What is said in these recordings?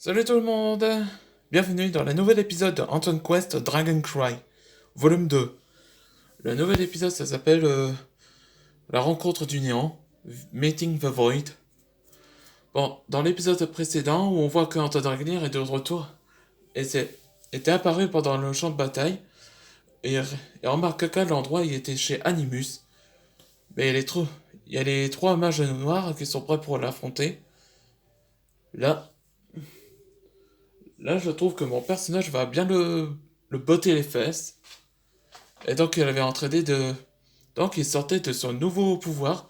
Salut tout le monde! Bienvenue dans le nouvel épisode de Anton Quest Dragon Cry, volume 2. Le nouvel épisode, ça s'appelle La rencontre du néant, Meeting the Void. Bon, dans l'épisode précédent, où on voit que Anton Dragnir est de retour, était apparu pendant le champ de bataille, et remarque qu'à l'endroit, il était chez Animus. Mais il y a les trois mages noirs qui sont prêts pour l'affronter. Là, Là, je trouve que mon personnage va bien le botter les fesses. Et donc, il avait entraîné de. Donc, il sortait de son nouveau pouvoir,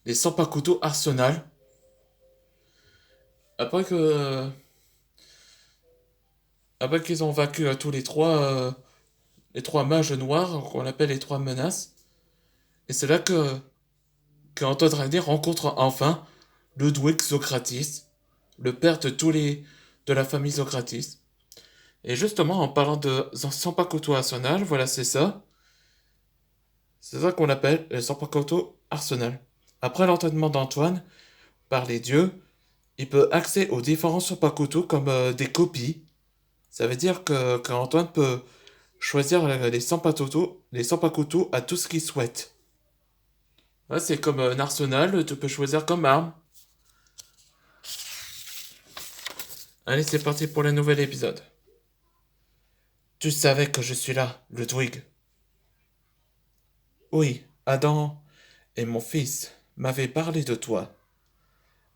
les Sampakuto Arsenal. Après que. Après qu'ils ont vaincu tous les trois mages noirs, qu'on appelle les trois menaces. Et c'est là que Anton Ragnar rencontre enfin Ludwig Socrates, le père de de la famille Socrates. Et justement, en parlant de Sampakuto Arsenal, voilà, c'est ça. C'est ça qu'on appelle le Sampakuto Arsenal. Après l'entraînement d'Antoine par les dieux, il peut accéder aux différents Sampakuto comme des copies. Ça veut dire qu'Antoine peut choisir les Sampakuto à tout ce qu'il souhaite. Ouais, c'est comme un arsenal, tu peux choisir comme arme. Allez, c'est parti pour le nouvel épisode. Tu savais que je suis là, Ludwig. Oui, Adam et mon fils m'avaient parlé de toi.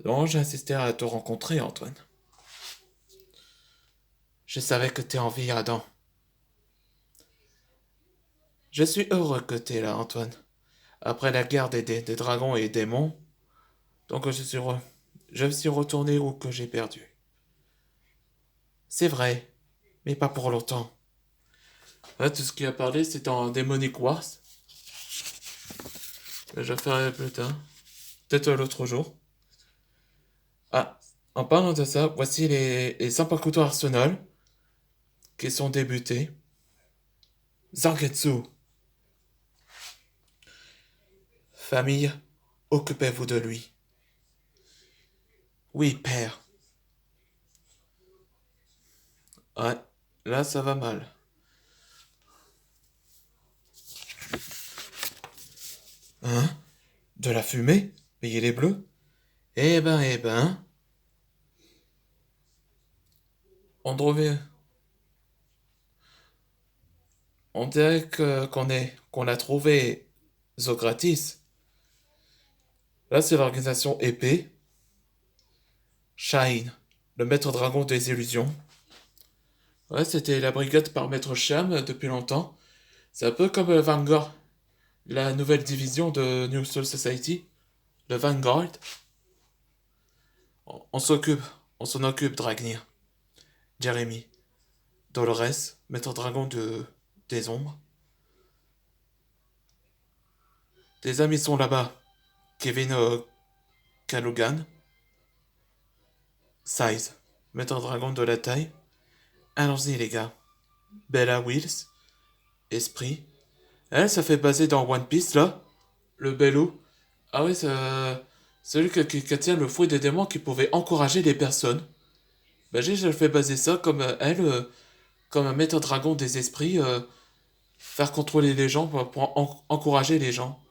Donc j'ai insisté à te rencontrer, Antoine. Je savais que t'es en vie, Adam. Je suis heureux que t'es là, Antoine. Après la guerre des dragons et des démons, donc je suis retourné où que j'ai perdu. C'est vrai, mais pas pour longtemps. Ouais, tout ce qui a parlé, c'est en Demonic Wars. Je ferai plus tard. Peut-être l'autre jour. Ah, en parlant de ça, voici les Sampakuto Arsenal qui sont débutés. Zangetsu. Famille, occupez-vous de lui. Oui, père. Ouais, là ça va mal. Hein? De la fumée? Payer les bleus? Eh ben, on devait, on dirait qu'on a trouvé Zokratis. Là, c'est l'organisation épée. Shine, le maître dragon des illusions. Ouais, c'était la brigade par Maître Sham depuis longtemps. C'est un peu comme le Vanguard, la nouvelle division de New Soul Society, le Vanguard. On s'occupe, on s'en occupe, Dragnir. Jeremy, Dolores, maître dragon des ombres. Tes amis sont là-bas. Kevin Callaghan, Size, maître dragon de la taille. Allons-y, les gars. Bella Wills, Esprit. Elle, ça fait baser dans One Piece, là. Le Bello. Ah oui, celui qui tient le fouet des démons qui pouvait encourager les personnes. Ben, je le fais baser ça comme elle, comme un maître dragon des esprits, faire contrôler les gens pour encourager les gens.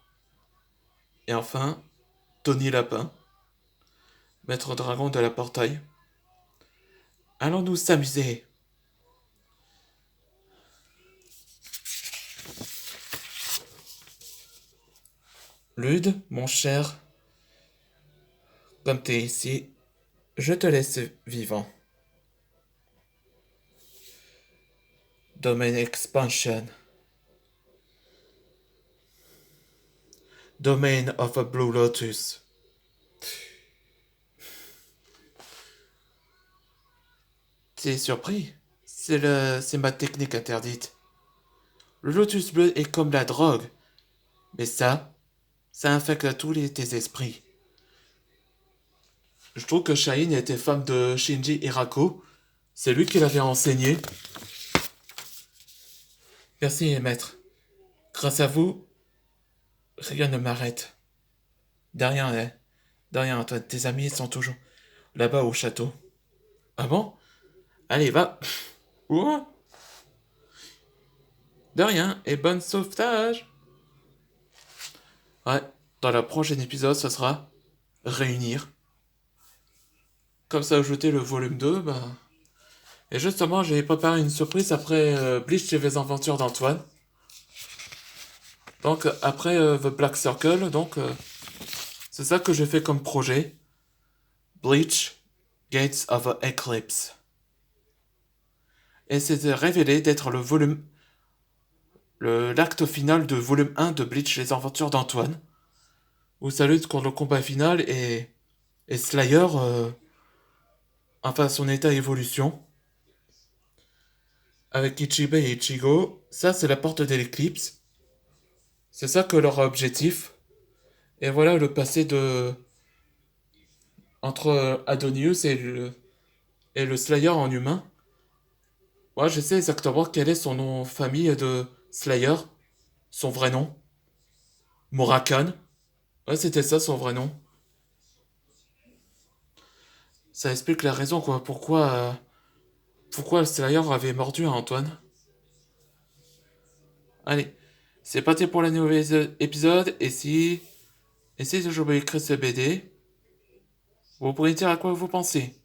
Et enfin, Tony Lapin, maître dragon de la portail. Allons-nous s'amuser. Lude, mon cher, comme t'es ici, je te laisse vivant. Domain Expansion. Domain of a Blue Lotus. T'es surpris? C'est ma technique interdite. Le lotus bleu est comme la drogue. Mais ça infecte tes esprits. Je trouve que Shine était femme de Shinji Hirako. C'est lui qui l'avait enseigné. Merci, maître. Grâce à vous, rien ne m'arrête. De rien, hein. De rien, toi, tes amis sont toujours là-bas au château. Ah bon? Allez, va. Ouh, de rien, et bon sauvetage. Ouais, dans le prochain épisode, ça sera réunir. Comme ça, ajouter le volume 2, bah... Et justement, j'ai préparé une surprise après Bleach et les aventures d'Antoine. Donc, après The Black Circle, donc, c'est ça que j'ai fait comme projet. Bleach, Gates of Eclipse. Et c'était révélé d'être l'acte final de volume 1 de Bleach les aventures d'Antoine. Où ça lutte contre le combat final et Slayer, enfin son état évolution. Avec Ichibe et Ichigo, ça c'est la porte de l'éclipse. C'est ça que leur objectif. Et voilà le passé de entre Adonius et le Slayer en humain. Moi je sais exactement quel est son nom de famille de Slayer, son vrai nom. Morakan. Ouais, c'était ça son vrai nom. Ça explique la raison quoi, pourquoi le Slayer avait mordu à Antoine. Allez, c'est parti pour le nouvel épisode et si je vais écrire ce BD, vous pourrez dire à quoi vous pensez.